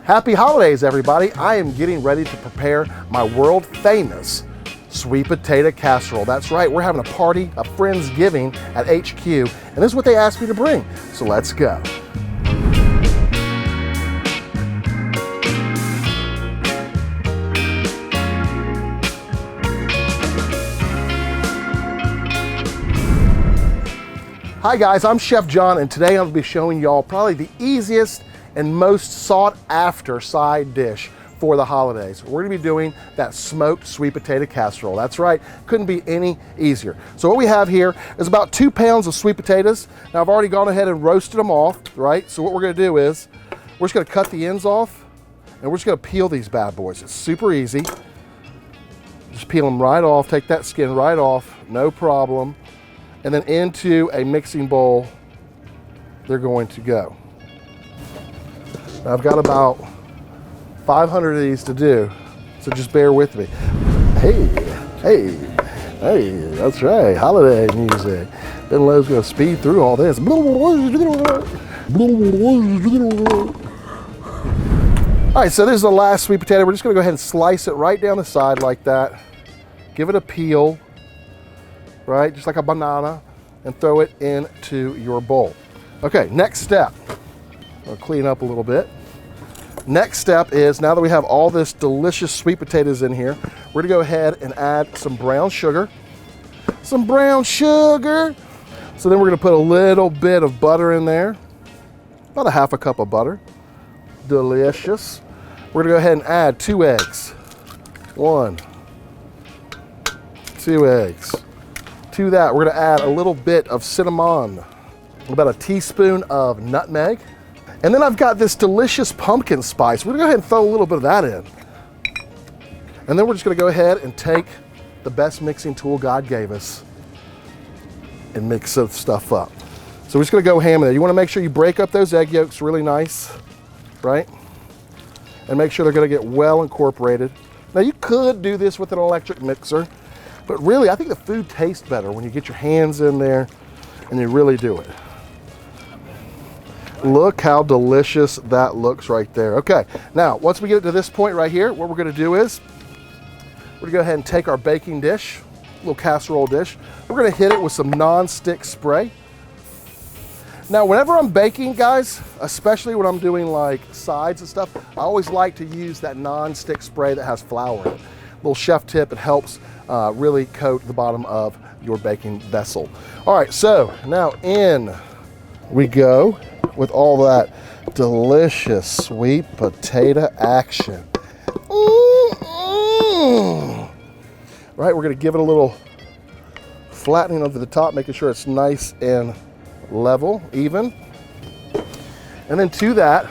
Happy holidays, everybody. I am getting ready to prepare my world famous sweet potato casserole. That's right, we're having a party, a Friendsgiving at HQ, and this is what they asked me to bring. So let's go. Hi guys, I'm Chef John, and today I'm going to be showing y'all probably the easiest and most sought after side dish for the holidays. We're going to be doing that smoked sweet potato casserole. That's right, couldn't be any easier. So what we have here is about 2 pounds of sweet potatoes. Now I've already gone ahead and roasted them off, right? So what we're going to do is we're just going to cut the ends off and we're just going to peel these bad boys. It's super easy. Just peel them right off, take that skin right off, no problem. And then into a mixing bowl, they're going to go. Now I've got about 500 of these to do, so just bear with me. Hey, that's right, holiday music. Then Lowe's gonna speed through all this. All right, so this is the last sweet potato. We're just gonna go ahead and slice it right down the side like that. Give it a peel, right, just like a banana, and throw it into your bowl. Okay, next step. I'll clean up a little bit. Next step is, now that we have all this delicious sweet potatoes in here, we're gonna go ahead and add some brown sugar. Some brown sugar. So then we're gonna put a little bit of butter in there. About a half a cup of butter. Delicious. We're gonna go ahead and add 2 eggs. 1, 2 eggs. To that, we're gonna add a little bit of cinnamon, about a teaspoon of nutmeg. And then I've got this delicious pumpkin spice. We're gonna go ahead and throw a little bit of that in. And then we're just gonna go ahead and take the best mixing tool God gave us and mix some stuff up. So we're just gonna go ham in there. You wanna make sure you break up those egg yolks really nice, right? And make sure they're gonna get well incorporated. Now you could do this with an electric mixer, but really I think the food tastes better when you get your hands in there and you really do it. Look how delicious that looks right there. Okay, now once we get it to this point right here, what we're gonna do is, we're gonna go ahead and take our baking dish, little casserole dish. We're gonna hit it with some non-stick spray. Now whenever I'm baking, guys, especially when I'm doing like sides and stuff, I always like to use that non-stick spray that has flour in it. Little chef tip, it helps really coat the bottom of your baking vessel. All right, so now in we go with all that delicious sweet potato action. Right, we're gonna give it a little flattening over the top, making sure it's nice and level, even. And then to that,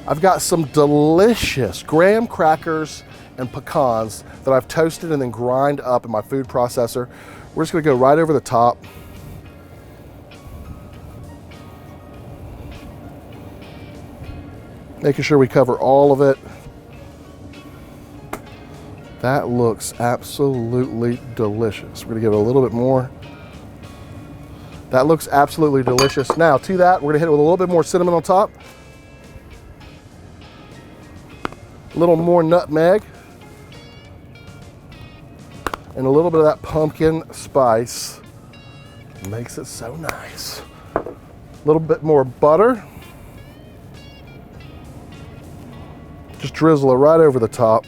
I've got some delicious graham crackers and pecans that I've toasted and then grind up in my food processor. We're just gonna go right over the top. Making sure we cover all of it. That looks absolutely delicious. We're gonna give it a little bit more. That looks absolutely delicious. Now to that, we're gonna hit it with a little bit more cinnamon on top. A little more nutmeg. And a little bit of that pumpkin spice. Makes it so nice. A little bit more butter. Just drizzle it right over the top.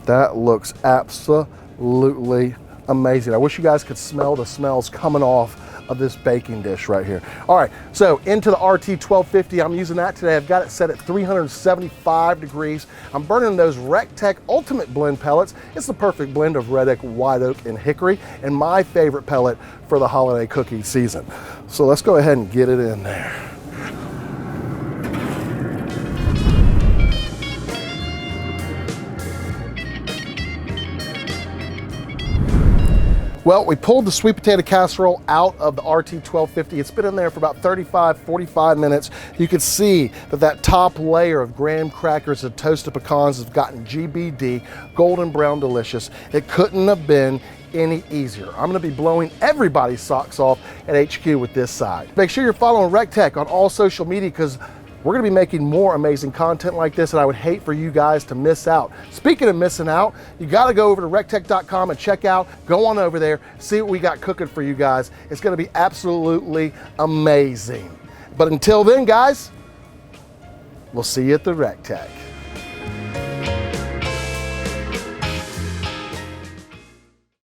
That looks absolutely amazing. I wish you guys could smell the smells coming off of this baking dish right here. All right, so into the RT1250, I'm using that today. I've got it set at 375 degrees. I'm burning those recteq Ultimate Blend pellets. It's the perfect blend of red oak, white oak, and hickory, and my favorite pellet for the holiday cooking season. So let's go ahead and get it in there. Well, we pulled the sweet potato casserole out of the RT1250. It's been in there for about 35, 45 minutes. You can see that that top layer of graham crackers and toasted pecans has gotten GBD, golden brown delicious. It couldn't have been any easier. I'm gonna be blowing everybody's socks off at HQ with this side. Make sure you're following recteq on all social media because We're gonna be making more amazing content like this, and I would hate for you guys to miss out. Speaking of missing out, you gotta go over to recteq.com and check out, go on over there, see what we got cooking for you guys. It's gonna be absolutely amazing. But until then, guys, we'll see you at the recteq.